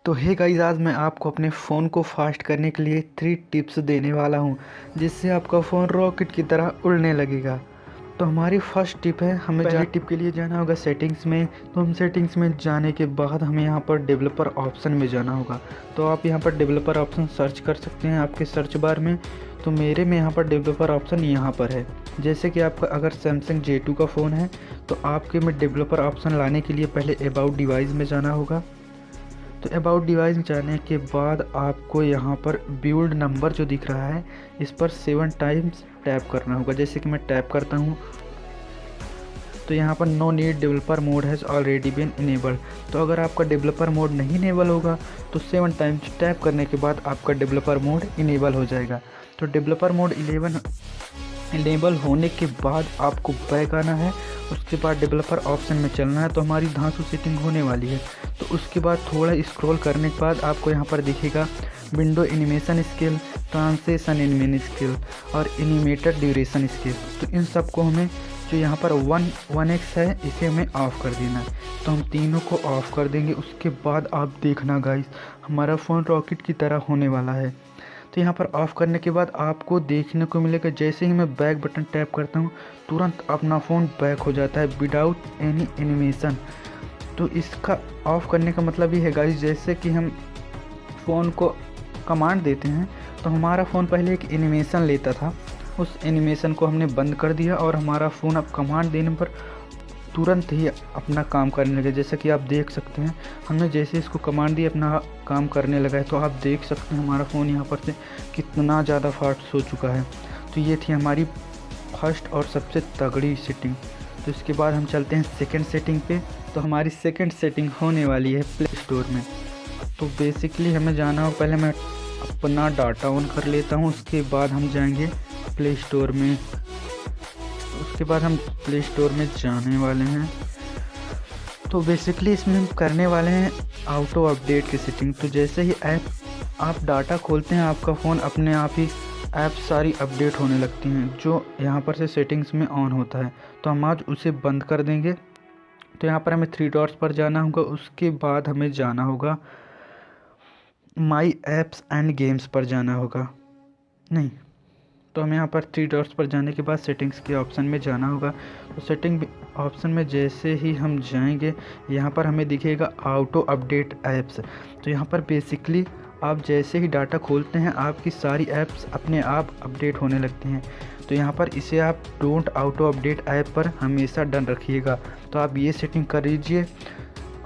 तो hey guys, आज मैं आपको अपने फ़ोन को फास्ट करने के लिए 3 टिप्स देने वाला हूँ, जिससे आपका फ़ोन रॉकेट की तरह उड़ने लगेगा। तो हमारी फर्स्ट टिप है, हमें पहली टिप के लिए जाना होगा सेटिंग्स में। तो हम सेटिंग्स में जाने के बाद हमें यहाँ पर डेवलपर ऑप्शन में जाना होगा। तो आप यहाँ पर डेवलपर ऑप्शन सर्च कर सकते हैं आपके सर्च बार में। तो मेरे में यहाँ पर डेवलपर ऑप्शन यहाँ पर है। जैसे कि आपका अगर सैमसंग J2 का फ़ोन है तो आपके में डेवलपर ऑप्शन लाने के लिए पहले अबाउट डिवाइस में जाना होगा। तो अबाउट डिवाइस में जाने के बाद आपको यहाँ पर बिल्ड नंबर जो दिख रहा है, इस पर 7 टाइम्स टैप करना होगा। जैसे कि मैं टैप करता हूँ तो यहाँ पर no need developer mode has already been enabled. तो अगर आपका डेवलपर मोड नहीं इनेबल होगा तो 7 टाइम्स टैप करने के बाद आपका डेवलपर मोड इनेबल हो जाएगा। तो डेवलपर मोड इनेबल होने के बाद आपको बैक आना है। उसके बाद डेवलपर ऑप्शन में चलना है। तो हमारी धांसू सेटिंग होने वाली है। तो उसके बाद थोड़ा स्क्रॉल करने के बाद आपको यहाँ पर दिखेगा window animation scale, translation animation scale और एनिमेटेड ड्यूरेशन स्केल। तो इन सबको हमें जो यहाँ पर 1x है इसे हमें ऑफ़ कर देना है। तो हम तीनों को ऑफ़ कर देंगे। उसके बाद आप देखना गाइस, हमारा फ़ोन रॉकेट की तरह होने वाला है। तो यहाँ पर ऑफ़ करने के बाद आपको देखने को मिलेगा, जैसे ही मैं बैक बटन टैप करता हूँ तुरंत अपना फ़ोन बैक हो जाता है विदाउट एनी एनिमेशन। तो इसका ऑफ़ करने का मतलब ये है गाइस, जैसे कि हम फ़ोन को कमांड देते हैं तो हमारा फ़ोन पहले एक एनिमेशन लेता था, उस एनिमेशन को हमने बंद कर दिया और हमारा फ़ोन अब कमांड देने पर तुरंत ही अपना काम करने लगे। जैसे कि आप देख सकते हैं, हमने जैसे इसको कमांड दी अपना काम करने लगा है। तो आप देख सकते हैं हमारा फ़ोन यहाँ पर से कितना ज़्यादा फास्ट हो चुका है। तो ये थी हमारी फर्स्ट और सबसे तगड़ी सेटिंग। तो इसके बाद हम चलते हैं सेकंड सेटिंग पे। तो हमारी सेकंड सेटिंग होने वाली है प्ले स्टोर में। तो बेसिकली हमें जाना हो, पहले मैं अपना डाटा ऑन कर लेता हूँ। उसके बाद हम जाएंगे प्ले स्टोर में। उसके बाद हम प्ले स्टोर में जाने वाले हैं। तो बेसिकली इसमें हम करने वाले हैं ऑटो अपडेट की सेटिंग। तो जैसे ही ऐप आप डाटा खोलते हैं आपका फ़ोन अपने आप ही ऐप सारी अपडेट होने लगती हैं, जो यहाँ पर से सेटिंग्स में ऑन होता है। तो हम आज उसे बंद कर देंगे। तो यहाँ पर हमें 3 डॉट्स पर जाना होगा। उसके बाद हमें जाना होगा माई ऐप्स एंड गेम्स पर जाना होगा। नहीं, तो हमें यहाँ पर 3 डॉट्स पर जाने के बाद सेटिंग्स के ऑप्शन में जाना होगा। तो सेटिंग ऑप्शन में जैसे ही हम जाएंगे यहाँ पर हमें दिखेगा ऑटो अपडेट ऐप्स। तो यहाँ पर बेसिकली आप जैसे ही डाटा खोलते हैं आपकी सारी ऐप्स अपने आप अपडेट होने लगती हैं। तो यहाँ पर इसे आप डोंट ऑटो अपडेट ऐप पर हमेशा डन रखिएगा। तो आप ये सेटिंग कर लीजिए,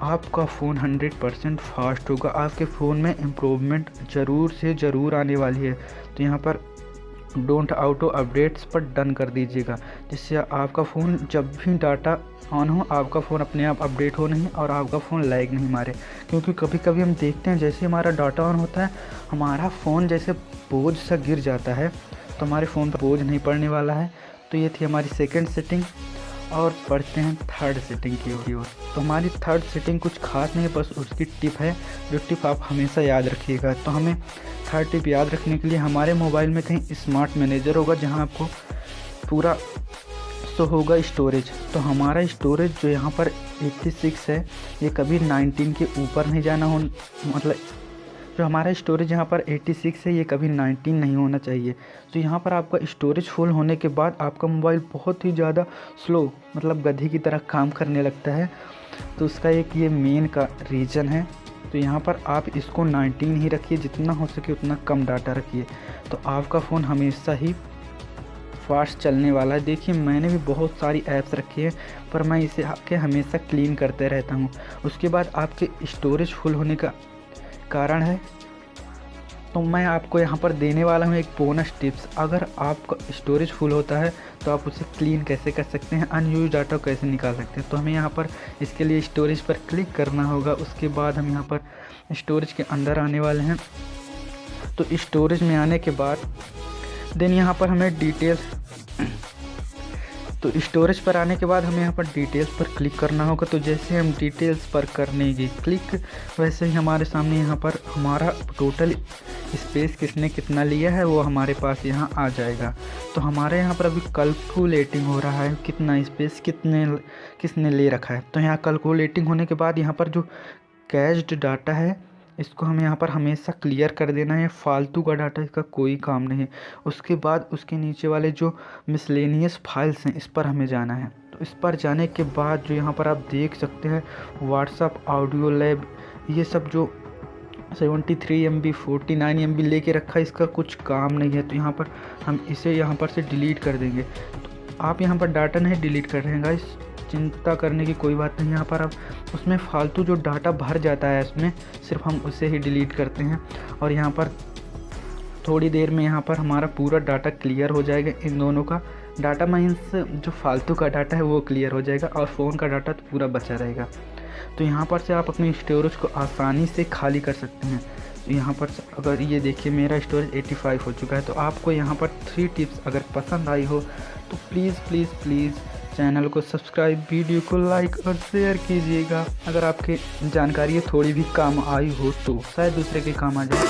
आपका फ़ोन 100% फास्ट होगा। आपके फ़ोन में इम्प्रूवमेंट ज़रूर से ज़रूर आने वाली है। तो यहाँ पर डोंट ऑटो अपडेट्स पर डन कर दीजिएगा, जिससे आपका फ़ोन जब भी डाटा ऑन हो आपका फ़ोन अपने आप अपडेट हो नहीं और आपका फ़ोन लैग नहीं मारे। क्योंकि कभी कभी हम देखते हैं जैसे हमारा डाटा ऑन होता है हमारा फ़ोन जैसे बोझ सा गिर जाता है। तो हमारे फ़ोन पर बोझ नहीं पड़ने वाला है। तो ये थी हमारी सेकंड सेटिंग। और बढ़ते हैं थर्ड सेटिंग की ओर। तो हमारी थर्ड सेटिंग कुछ खास नहीं है, बस उसकी टिप है, जो टिप आप हमेशा याद रखिएगा। तो हमें थर्ड टिप याद रखने के लिए हमारे मोबाइल में कहीं स्मार्ट मैनेजर होगा जहां आपको पूरा शो होगा स्टोरेज। तो हमारा स्टोरेज जो यहाँ पर 86 है ये कभी 19 के ऊपर नहीं जाना हो, मतलब जो हमारा स्टोरेज यहाँ पर 86 है ये कभी 19 नहीं होना चाहिए। तो यहाँ पर आपका स्टोरेज फुल होने के बाद आपका मोबाइल बहुत ही ज़्यादा स्लो, मतलब गधी की तरह काम करने लगता है। तो उसका एक ये मेन का रीज़न है। तो यहाँ पर आप इसको 19 ही रखिए, जितना हो सके उतना कम डाटा रखिए। तो आपका फ़ोन हमेशा ही फास्ट चलने वाला है। देखिए मैंने भी बहुत सारी ऐप्स रखी है पर मैं इसे आपके हमेशा क्लीन करते रहता हूँ। उसके बाद आपके स्टोरेज फुल होने का कारण है, तो मैं आपको यहाँ पर देने वाला हूँ एक बोनस टिप्स। अगर आपका स्टोरेज फुल होता है तो आप उसे क्लीन कैसे कर सकते हैं, अनयूज डाटा कैसे निकाल सकते हैं। तो हमें यहाँ पर इसके लिए स्टोरेज पर क्लिक करना होगा। उसके बाद हम यहाँ पर स्टोरेज के अंदर आने वाले हैं। तो स्टोरेज में आने के बाद देन यहाँ पर हमें डिटेल्स, तो स्टोरेज पर आने के बाद हमें यहाँ पर डिटेल्स पर क्लिक करना होगा। तो जैसे हम डिटेल्स पर करने की क्लिक, वैसे ही हमारे सामने यहाँ पर हमारा टोटल स्पेस किसने कितना लिया है वो हमारे पास यहाँ आ जाएगा। तो हमारे यहाँ पर अभी कैलकुलेटिंग हो रहा है कितना स्पेस किसने ले रखा है। तो यहाँ कैलकुलेटिंग होने के बाद यहाँ पर जो कैश्ड डाटा है इसको हमें यहाँ पर हमेशा क्लियर कर देना है, फालतू का डाटा इसका कोई काम नहीं है। उसके बाद उसके नीचे वाले जो मिसलेनियस फाइल्स हैं इस पर हमें जाना है। तो इस पर जाने के बाद जो यहाँ पर आप देख सकते हैं व्हाट्सअप, ऑडियो लैब, ये सब जो 73 MB 49 MB लेके रखा है इसका कुछ काम नहीं है। तो यहाँ पर हम इसे यहाँ पर से डिलीट कर देंगे। तो आप यहाँ पर डाटा नहीं डिलीट कर रहे हैं गाइस, चिंता करने की कोई बात नहीं। यहाँ पर अब उसमें फालतू जो डाटा भर जाता है इसमें सिर्फ हम उसे ही डिलीट करते हैं और यहाँ पर थोड़ी देर में यहाँ पर हमारा पूरा डाटा क्लियर हो जाएगा। इन दोनों का डाटा मीन्स जो फालतू का डाटा है वो क्लियर हो जाएगा और फ़ोन का डाटा तो पूरा बचा रहेगा। तो यहाँ पर से आप अपनी स्टोरेज को आसानी से खाली कर सकते हैं। तो यहाँ पर अगर ये देखिए मेरा स्टोरेज 85 हो चुका है। तो आपको यहाँ पर 3 टिप्स अगर पसंद आई हो तो प्लीज़ चैनल को सब्सक्राइब, वीडियो को लाइक और शेयर कीजिएगा। अगर आपके जानकारी थोड़ी भी काम आई हो तो शायद दूसरे के काम आ जाए।